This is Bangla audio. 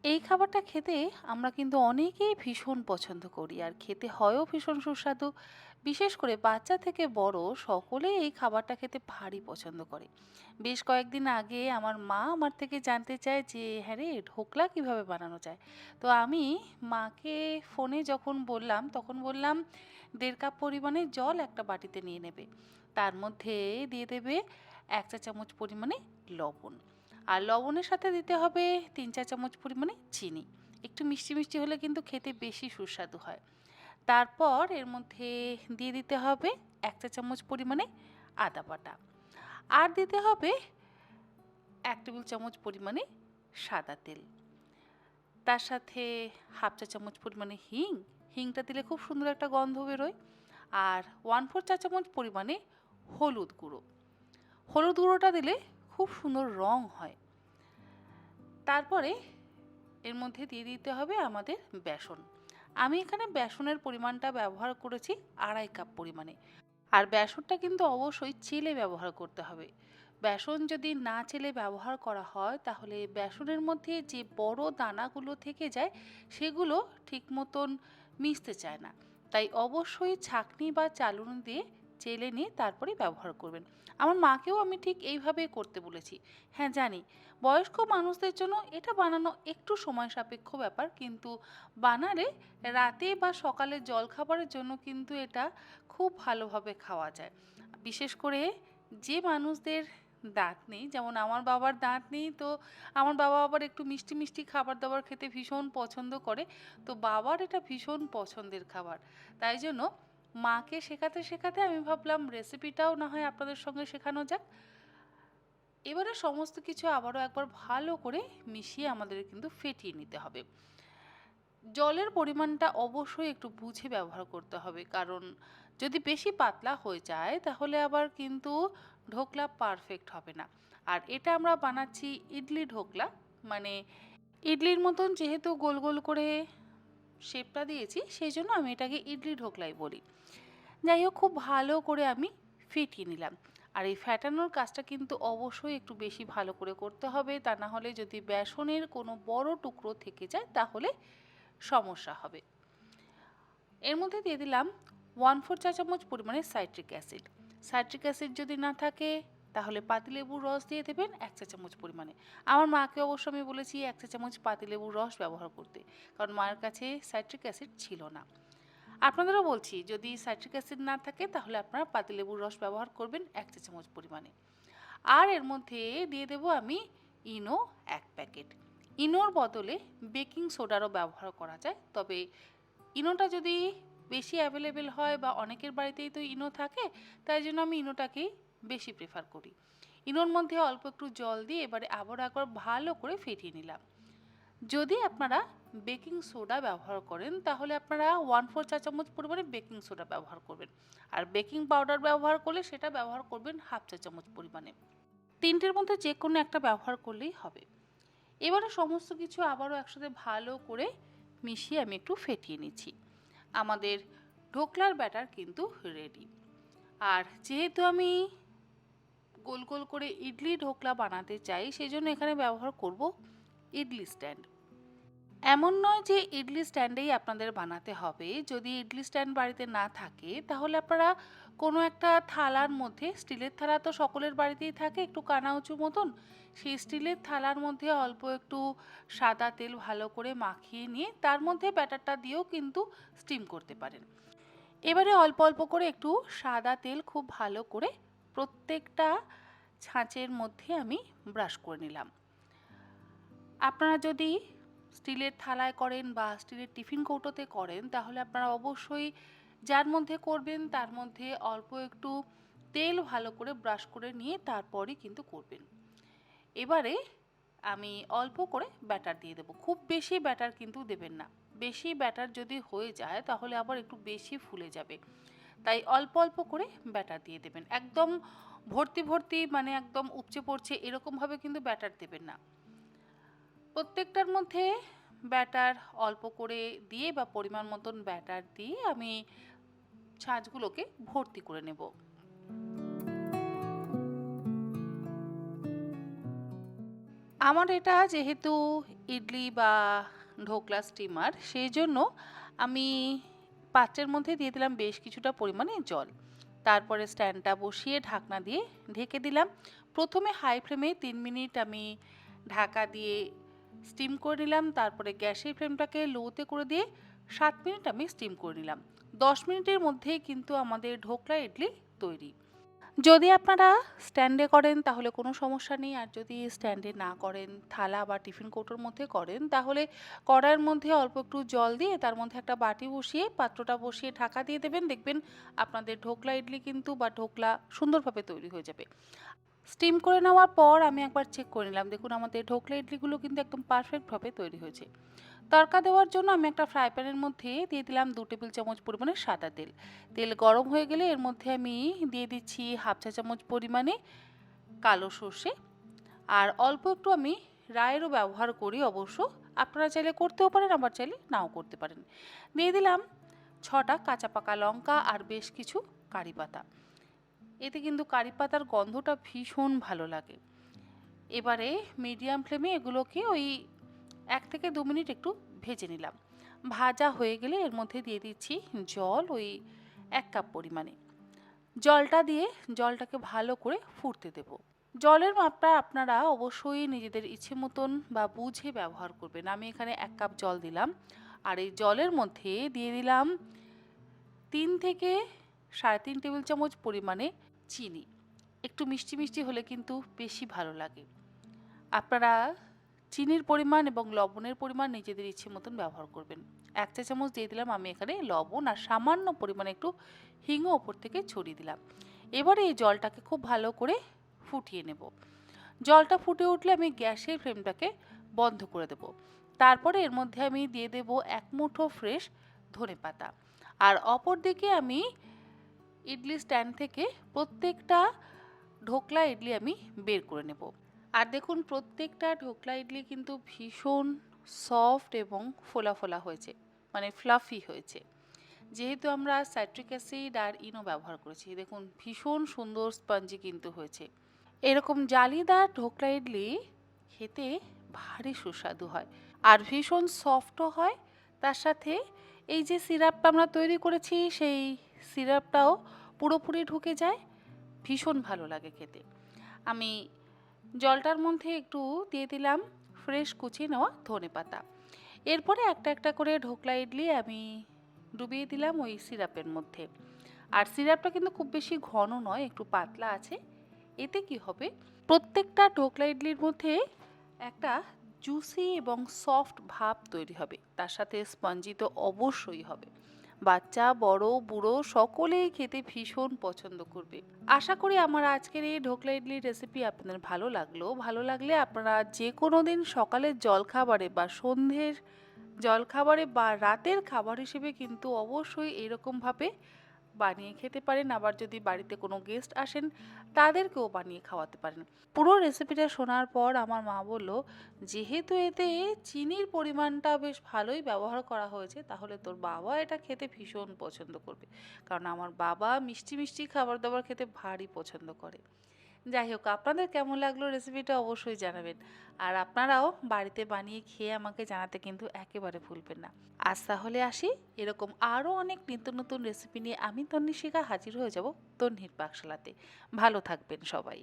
এই খাবারটা খেতে আমরা কিন্তু অনেকেই ভীষণ পছন্দ করি আর খেতে হয়ও ভীষণ সুস্বাদু। বিশেষ করে বাচ্চা থেকে বড় সকলেই এই খাবারটা খেতে ভারী পছন্দ করে। বেশ কয়েকদিন আগে আমার মা আমার থেকে জানতে চায় যে হ্যাঁ রে, ঢোকলা কিভাবে বানানো যায়। তো আমি মাকে ফোনে যখন বললাম তখন বললাম ১.৫ কাপ পরিমাণে জল একটা বাটিতে নিয়ে নেবে। তার মধ্যে দিয়ে দেবে ১ চা চামচ পরিমাণে লবণ। আর লবণের সাথে দিতে হবে ৩-৪ চামচ পরিমাণে চিনি। একটু মিষ্টি, মিষ্টি হলে কিন্তু খেতে বেশি সুস্বাদু হয়। তারপর এর মধ্যে দিয়ে দিতে হবে ১ চা চামচ পরিমাণে আদা বাটা। আর দিতে হবে ১ টেবিল চামচ পরিমাণে সাদা তেল। তার সাথে ১/২ চা চামচ পরিমাণে হিং। হিংটা দিলে খুব সুন্দর একটা গন্ধ বেরোয়। আর 1/4 চা চামচ পরিমাণে হলুদ গুঁড়ো। হলুদ গুঁড়োটা দিলে খুব সুন্দর রং হয়। তারপরে এর মধ্যে দিয়ে দিতে হবে আমাদের বেসন। আমি এখানে বেসনের পরিমাণটা ব্যবহার করেছি ২.৫ কাপ পরিমাণে। আর বেসনটা কিন্তু অবশ্যই চেলে ব্যবহার করতে হবে। বেসন যদি না চেলে ব্যবহার করা হয় তাহলে বেসনের মধ্যে যে বড় দানাগুলো থেকে যায় সেগুলো ঠিক মতন মিশতে চায় না। তাই অবশ্যই ছাঁকনি বা চালুনি দিয়ে চেলে নিয়ে তারপরে ব্যবহার করবেন। আমার মাকেও আমি ঠিক এইভাবেই করতে বলেছি। হ্যাঁ জানি, বয়স্ক মানুষদের জন্য এটা বানানো একটু সময় সাপেক্ষ ব্যাপার, কিন্তু বানালে রাতে বা সকালের জলখাবারের জন্য কিন্তু এটা খুব ভালোভাবে খাওয়া যায়। বিশেষ করে যে মানুষদের দাঁত নেই, যেমন আমার বাবার দাঁত নেই, তো আমার বাবা আবার একটু মিষ্টি, মিষ্টি খাবার-দাবার খেতে ভীষণ পছন্দ করে। তো বাবার এটা ভীষণ পছন্দের খাবার। তাই জন্য মাকে শেখাতে, শেখাতে আমি ভাবলাম রেসিপিটাও না হয় আপনাদের সঙ্গে শেখানো যাক। এবারে সমস্ত কিছু আবারও একবার ভালো করে মিশিয়ে আমাদের কিন্তু ফেটিয়ে নিতে হবে। জলের পরিমাণটা অবশ্যই একটু বুঝে ব্যবহার করতে হবে, কারণ যদি বেশি পাতলা হয়ে যায় তাহলে আবার কিন্তু ঢোকলা পারফেক্ট হবে না। আর এটা আমরা বানাচ্ছি ইডলি ঢোকলা, মানে ইডলির মতন যেহেতু গোল গোল করে শেপটা দিয়েছি সেই জন্য আমি এটাকে ইডলি ঢোকলাই বলি। যাই হোক, খুব ভালো করে আমি ফেটিয়ে নিলাম। আর এই ফ্যাটানোর কাজটা কিন্তু অবশ্যই একটু বেশি ভালো করে করতে হবে, তা না হলে যদি বেসনের কোনো বড় টুকরো থেকে যায় তাহলে সমস্যা হবে। এর মধ্যে দিয়ে দিলাম 1/4 চা চামচ পরিমাণে সাইট্রিক অ্যাসিড। সাইট্রিক অ্যাসিড যদি না থাকে তাহলে পাতিলেবুর রস দিয়ে দেবেন ১ চা চামচ পরিমাণে। আমার মাকে অবশ্য আমি বলেছি ১ চা চামচ পাতিলেবুর রস ব্যবহার করতে, কারণ মায়ের কাছে সাইট্রিক অ্যাসিড ছিল না। আপনাদেরও বলছি, যদি সাইট্রিক অ্যাসিড না থাকে তাহলে আপনারা পাতিলেবুর রস ব্যবহার করবেন ১ চা চামচ পরিমাণে। আর এর মধ্যে দিয়ে দেব আমি ইনো ১ প্যাকেট। ইনোর বদলে বেকিং সোডারও ব্যবহার করা যায়, তবে ইনোটা যদি বেশি অ্যাভেলেবেল হয় বা অনেকের বাড়িতেই তো ইনো থাকে, তাই জন্য আমি ইনোটাকেই বেশি প্রেফার করি। ইনোর মধ্যে অল্প একটু জল দিয়ে এবারে আবার একবার ভালো করে ফেটিয়ে নিলাম। যদি আপনারা বেকিং সোডা ব্যবহার করেন তাহলে আপনারা 1/4 চা চামচ পরিমাণে বেকিং সোডা ব্যবহার করবেন। আর বেকিং পাউডার ব্যবহার করলে সেটা ব্যবহার করবেন 1/2 চা চামচ পরিমাণে। তিনটের মধ্যে যে কোনো একটা ব্যবহার করলেই হবে। এবারে সমস্ত কিছু আবারও একসাথে ভালো করে মিশিয়ে আমি একটু ফেটিয়ে নিচ্ছি। আমাদের ঢোকলার ব্যাটার কিন্তু রেডি। আর যেহেতু আমি গোল গোল করে ইডলি ঢোকলা বানাতে চাই সেই জন্য এখানে ব্যবহার করব ইডলি স্ট্যান্ড। এমন নয় যে ইডলি স্ট্যান্ডেই আপনাদের বানাতে হবে। যদি ইডলি স্ট্যান্ড বাড়িতে না থাকে তাহলে আপনারা কোনো একটা থালার মধ্যে, স্টিলের থালা তো সকলের বাড়িতেই থাকে একটু কানা উঁচু মতন, সেই স্টিলের থালার মধ্যে অল্প একটু সাদা তেল ভালো করে মাখিয়ে নিয়ে তার মধ্যে ব্যাটারটা দিয়েও কিন্তু স্টিম করতে পারেন। এবারে অল্প অল্প করে একটু সাদা তেল খুব ভালো করে প্রত্যেকটা ছাঁচের মধ্যে আমি ব্রাশ করে নিলাম। আপনারা যদি স্টিলের থালায় করেন বা স্টিলের টিফিন কৌটোতে করেন তাহলে আপনারা অবশ্যই যার মধ্যে করবেন তার মধ্যে অল্প একটু তেল ভালো করে ব্রাশ করে নিয়ে তারপরই কিন্তু করবেন। এবারে আমি অল্প করে ব্যাটার দিয়ে দেবো, খুব বেশি ব্যাটার কিন্তু দেবেন না। বেশি ব্যাটার যদি হয়ে যায় তাহলে আবার একটু বেশি ফুলে যাবে, তাই অল্প অল্প করে ব্যাটার দিয়ে দেবেন। একদম ভর্তি ভর্তি মানে একদম উপচে পড়ছে এরকমভাবে কিন্তু ব্যাটার দেবেন না। প্রত্যেকটার মধ্যে ব্যাটার অল্প করে দিয়ে বা পরিমাণ মতন ব্যাটার দিয়ে আমি ছাঁচগুলোকে ভর্তি করে নেব। আমার এটা যেহেতু ইডলি বা ঢোকলা স্টিমার, সেই জন্য আমি পাত্রের মধ্যে দিয়ে দিলাম বেশ কিছুটা পরিমাণে জল। তারপরে স্ট্যান্ডটা বসিয়ে ঢাকনা দিয়ে ঢেকে দিলাম। প্রথমে হাই ফ্লেমে 3 মিনিট আমি ঢাকা দিয়ে স্টিম করে নিলাম। তারপরে গ্যাসের ফ্লেমটাকে লোতে করে দিয়ে 7 মিনিট আমি স্টিম করে নিলাম। 10 মিনিটের মধ্যেই কিন্তু আমাদের ঢোকলা ইডলি তৈরি। যদি আপনারা স্ট্যান্ডে করেন তাহলে কোনো সমস্যা নেই, আর যদি স্ট্যান্ডে না করেন, থালা বা টিফিন কৌটোর মধ্যে করেন, তাহলে কড়াইয়ের মধ্যে অল্প একটু জল দিয়ে তার মধ্যে একটা বাটি বসিয়ে পাত্রটা বসিয়ে ঢাকা দিয়ে দেবেন। দেখবেন আপনাদের ঢোকলা ইডলি কিন্তু বা ঢোকলা সুন্দরভাবে তৈরি হয়ে যাবে। স্টিম করে নেওয়ার পর আমি একবার চেক করে নিলাম, দেখুন আমাদের ঢোকলা ইডলিগুলো কিন্তু একদম পারফেক্টভাবে তৈরি হয়েছে। তড়কা দেওয়ার জন্য আমি একটা ফ্রাই প্যানের মধ্যে দিয়ে দিলাম 2 টেবিল চামচ পরিমাণে সাদা তেল। তেল গরম হয়ে গেলে এর মধ্যে আমি দিয়ে দিচ্ছি হাফ চা চামচ পরিমাণে কালো সর্ষে, আর অল্প একটু আমি রায়েরও ব্যবহার করি অবশ্য, আপনারা চাইলে করতেও পারেন আবার চাইলে নাও করতে পারেন। দিয়ে দিলাম 6টা কাঁচা পাকা লঙ্কা আর বেশ কিছু কারি পাতা। এতে কিন্তু কারি পাতার গন্ধটা ভীষণ ভালো লাগে। এবারে মিডিয়াম ফ্লেমে এগুলোকে ওই 1 থেকে 2 মিনিট একটু ভেজে নিলাম। ভাজা হয়ে গেলে এর মধ্যে দিয়ে দিচ্ছি জল, ওই 1 কাপ পরিমাণে। জলটা দিয়ে জলটাকে ভালো করে ফুটতে দেব। জলের মাপটা আপনারা অবশ্যই নিজেদের ইচ্ছে মতন বা বুঝে ব্যবহার করবেন। আমি এখানে 1 কাপ জল দিলাম, আর এই জলের মধ্যে দিয়ে দিলাম 3 থেকে 3.5 টেবিল চামচ পরিমাণে চিনি। একটু মিষ্টি মিষ্টি হলে কিন্তু বেশি ভালো লাগে। আপনারা চিনির পরিমাণ এবং লবণের পরিমাণ নিজেদের ইচ্ছে মতন ব্যবহার করবেন। 1 চা চামচ দিয়ে দিলাম আমি এখানে লবণ, আর সামান্য পরিমাণে একটু হিংও ওপর থেকে ছড়িয়ে দিলাম। এবারে এই জলটাকে খুব ভালো করে ফুটিয়ে নেব। জলটা ফুটে উঠলে আমি গ্যাসের ফ্লেমটাকে বন্ধ করে দেব। তারপরে এর মধ্যে আমি দিয়ে দেব 1 মুঠো ফ্রেশ ধনেপাতা, আর অপর দিকে আমি ইডলি স্ট্যান্ড থেকে প্রত্যেকটা ঢোকলা ইডলি আমি বের করে নেব। আর দেখুন প্রত্যেকটা ঢোকলা ইডলি কিন্তু ভীষণ সফট এবং ফোলা ফোলা হয়েছে, মানে ফ্লাফি হয়েছে। যেহেতু আমরা সাইট্রিক অ্যাসিড আর ইনো ব্যবহার করেছি, দেখুন ভীষণ সুন্দর স্পঞ্জি কিন্তু হয়েছে। এরকম জালিদার ঢোকলা ইডলি খেতে ভারী সুস্বাদু হয় আর ভীষণ সফটও হয়। তার সাথে এই যে সিরাপটা আমরা তৈরি করেছি, সেই সিরাপটাও পুরোপুরি ঢুকে যায়, ভীষণ ভালো লাগে খেতে। আমি জলটার মধ্যে একটু দিয়ে দিলাম ফ্রেশ কুচিয়ে নেওয়া ধনেপাতা। এরপরে একটা একটা করে ঢোকলা ইডলি আমি ডুবিয়ে দিলাম ওই সিরাপের মধ্যে। আর সিরাপটা কিন্তু খুব বেশি ঘন নয়, একটু পাতলা আছে। এতে কি হবে, প্রত্যেকটা ঢোকলা ইডলির মধ্যে একটা জুসি এবং সফট ভাব তৈরি হবে, তার সাথে স্পঞ্জি তো অবশ্যই হবে। বাচ্চা বড় বুড়ো সকলেই খেতে ভীষণ পছন্দ করবে। আশা করি আমার আজকের এই ঢোকলা ইডলির রেসিপি আপনাদের ভালো লাগলে আপনারা যে কোনো দিন সকালের জলখাবারে বা সন্ধ্যের জলখাবারে বা রাতের খাবার হিসেবে কিন্তু অবশ্যই এরকমভাবে বানিয়ে খেতে পারেন। আবার যদি বাড়িতে কোনো গেস্ট আসেন তাদেরকেও বানিয়ে খাওয়াতে পারেন। পুরো রেসিপিটা শোনার পর আমার মা বলল, যেহেতু এতে চিনির পরিমাণটা বেশ ভালোই ব্যবহার করা হয়েছে, তাহলে তোর বাবা এটা খেতে ভীষণ পছন্দ করবে। কারণ আমার বাবা মিষ্টি মিষ্টি খাবার দাবার খেতে ভারী পছন্দ করে। যাই হোক, আপনাদের কেমন লাগলো রেসিপিটা অবশ্যই জানাবেন। আর আপনারাও বাড়িতে বানিয়ে খেয়ে আমাকে জানাতে কিন্তু একেবারে ভুলবেন না। আজ তাহলে আসি, এরকম আরও অনেক নিত্য নতুন রেসিপি নিয়ে আমি তন্নিশিকা হাজির হয়ে যাব তন্নির পাকশালাতে। ভালো থাকবেন সবাই।